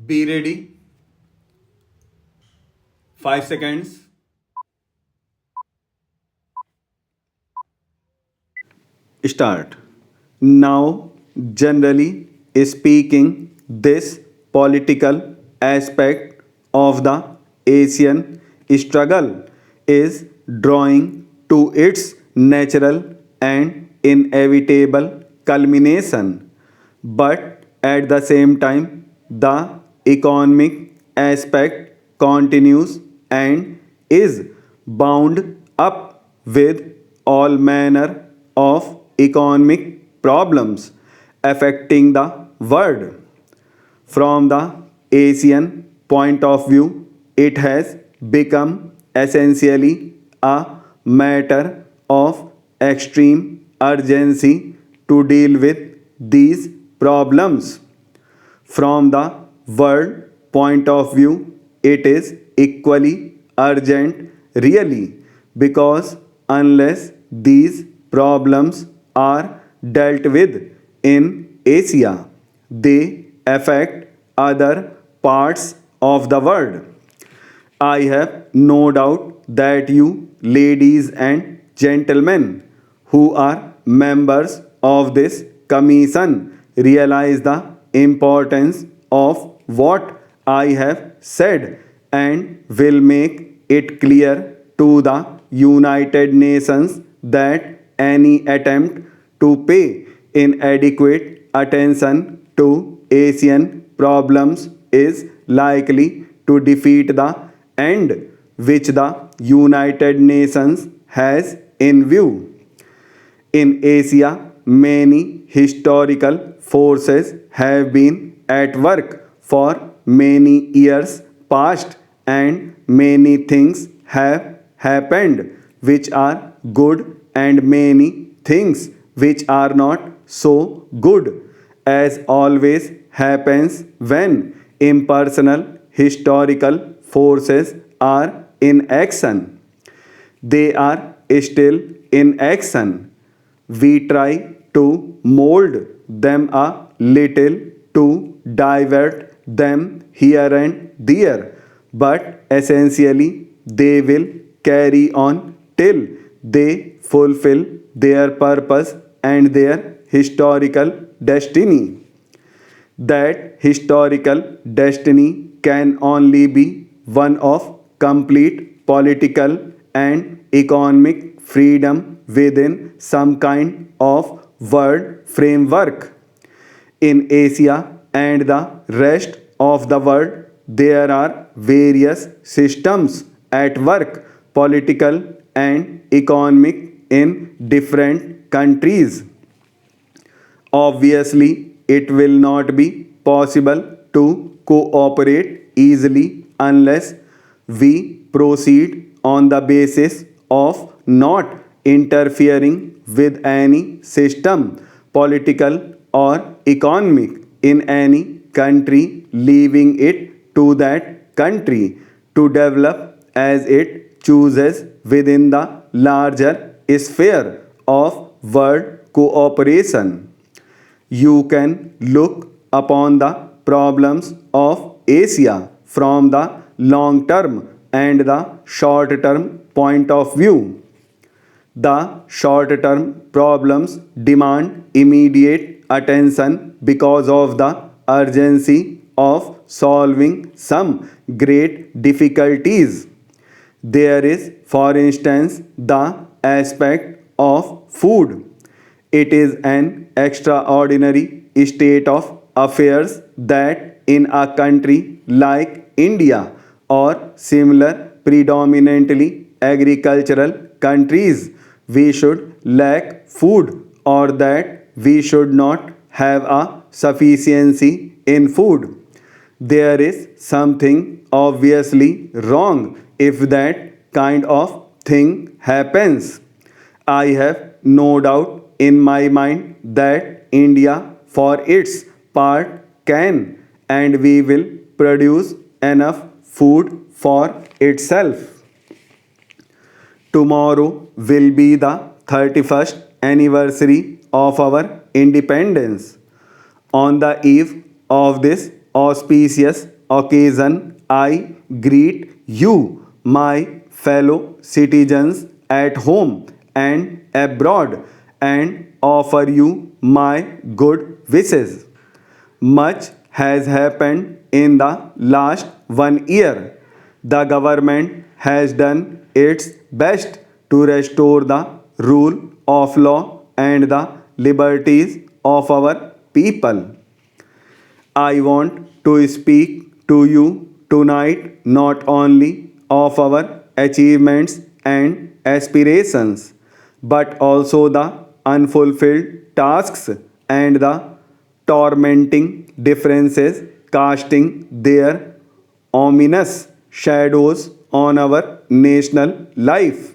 Be ready. 5 seconds. Start. Now, generally speaking, this political aspect of the Asian struggle is drawing to its natural and inevitable culmination. But at the same time, the economic aspect continues and is bound up with all manner of economic problems affecting the world. From the Asian point of view, it has become essentially a matter of extreme urgency to deal with these problems. From the world point of view, it is equally urgent, really, because unless these problems are dealt with in Asia, they affect other parts of the world. I have no doubt that you, ladies and gentlemen, who are members of this commission, realize the importance of what I have said and will make it clear to the United Nations that any attempt to pay inadequate attention to Asian problems is likely to defeat the end which the United Nations has in view. In Asia, many historical forces have been at work for many years past, and many things have happened which are good, and many things which are not so good, as always happens when impersonal historical forces are in action. They are still in action. We try to mold them a little to divert them here and there, but essentially they will carry on till they fulfill their purpose and their historical destiny. That historical destiny can only be one of complete political and economic freedom within some kind of world framework. In Asia and the rest of the world, there are various systems at work, political and economic, in different countries. Obviously, it will not be possible to cooperate easily unless we proceed on the basis of not interfering with any system, political or economic, in any country, leaving it to that country to develop as it chooses within the larger sphere of world cooperation. You can look upon the problems of Asia from the long term and the short term point of view. The short term problems demand immediate attention because of the urgency of solving some great difficulties. There is, for instance, the aspect of food. It is an extraordinary state of affairs that in a country like India or similar predominantly agricultural countries, we should lack food, or that we should not have a sufficiency in food. There is something obviously wrong if that kind of thing happens. I have no doubt in my mind that India, for its part, can and we will produce enough food for itself. Tomorrow will be the 31st anniversary of our independence. On the eve of this auspicious occasion, I greet you, my fellow citizens at home and abroad, and offer you my good wishes. Much has happened in the last 1 year. The government has done its best to restore the rule of law and the liberties of our people. I want to speak to you tonight not only of our achievements and aspirations, but also the unfulfilled tasks and the tormenting differences casting their ominous shadows on our national life.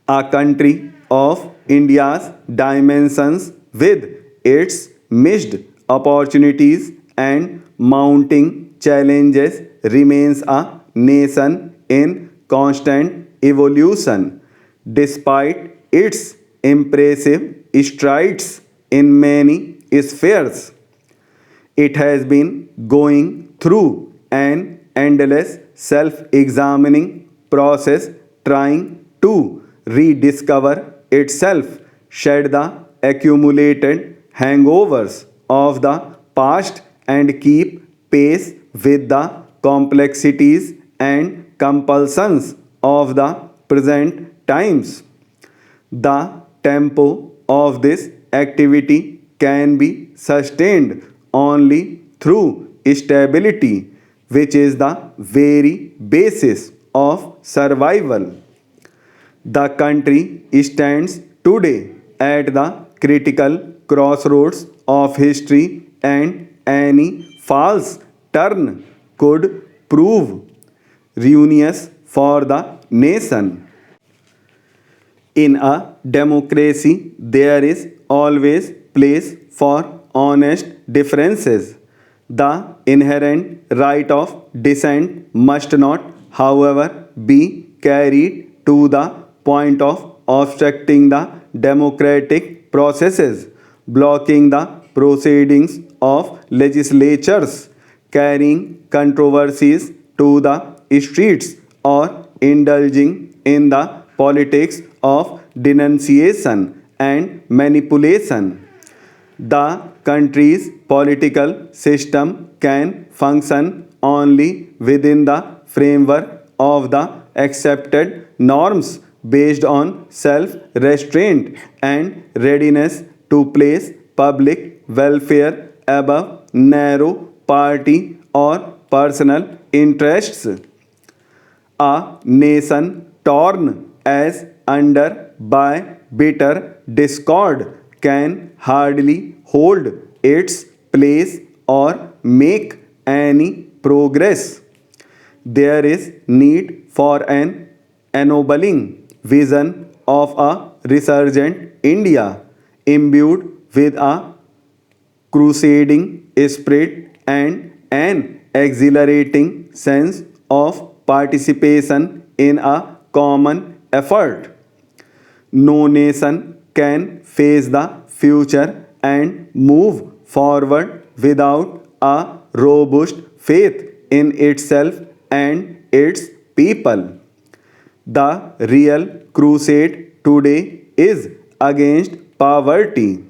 A country of India's dimensions with its missed opportunities and mounting challenges remains a nation in constant evolution. Despite its impressive strides in many spheres, it has been going through an endless self examining process trying to rediscover itself, shed the accumulated hangovers of the past, and keep pace with the complexities and compulsions of the present times. The tempo of this activity can be sustained only through stability, which is the very basis of survival. The country stands today at the critical crossroads of history, and any false turn could prove ruinous for the nation. In a democracy, there is always place for honest differences. The inherent right of dissent must not, however, be carried to the point of obstructing the democratic processes, blocking the proceedings of legislatures, carrying controversies to the streets, or indulging in the politics of denunciation and manipulation. The country's political system can function only within the framework of the accepted norms based on self restraint and readiness to place public welfare above narrow party or personal interests. A nation torn as under by bitter discord can hardly hold its place or make any progress. There is need for an ennobling vision of a resurgent India, imbued with a crusading spirit and an exhilarating sense of participation in a common effort. No nation can face the future and move forward without a robust faith in itself and its people. The real crusade today is against poverty.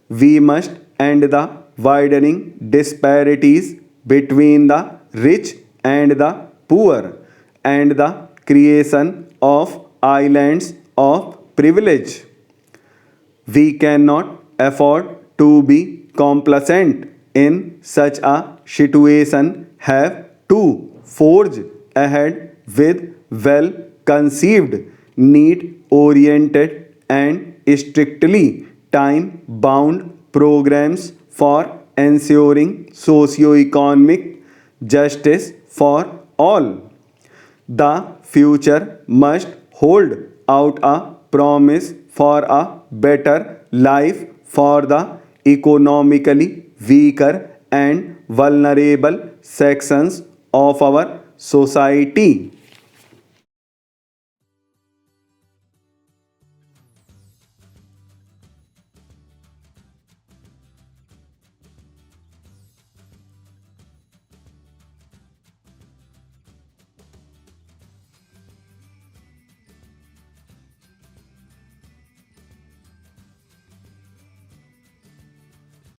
We must end the widening disparities between the rich and the poor, and the creation of islands of privilege. We cannot afford to be complacent in such a situation, have to forge ahead with well conceived, need oriented, and strictly time bound programs for ensuring socio-economic justice for all. The future must hold out a promise for a better life for the economically weaker and vulnerable sections of our society.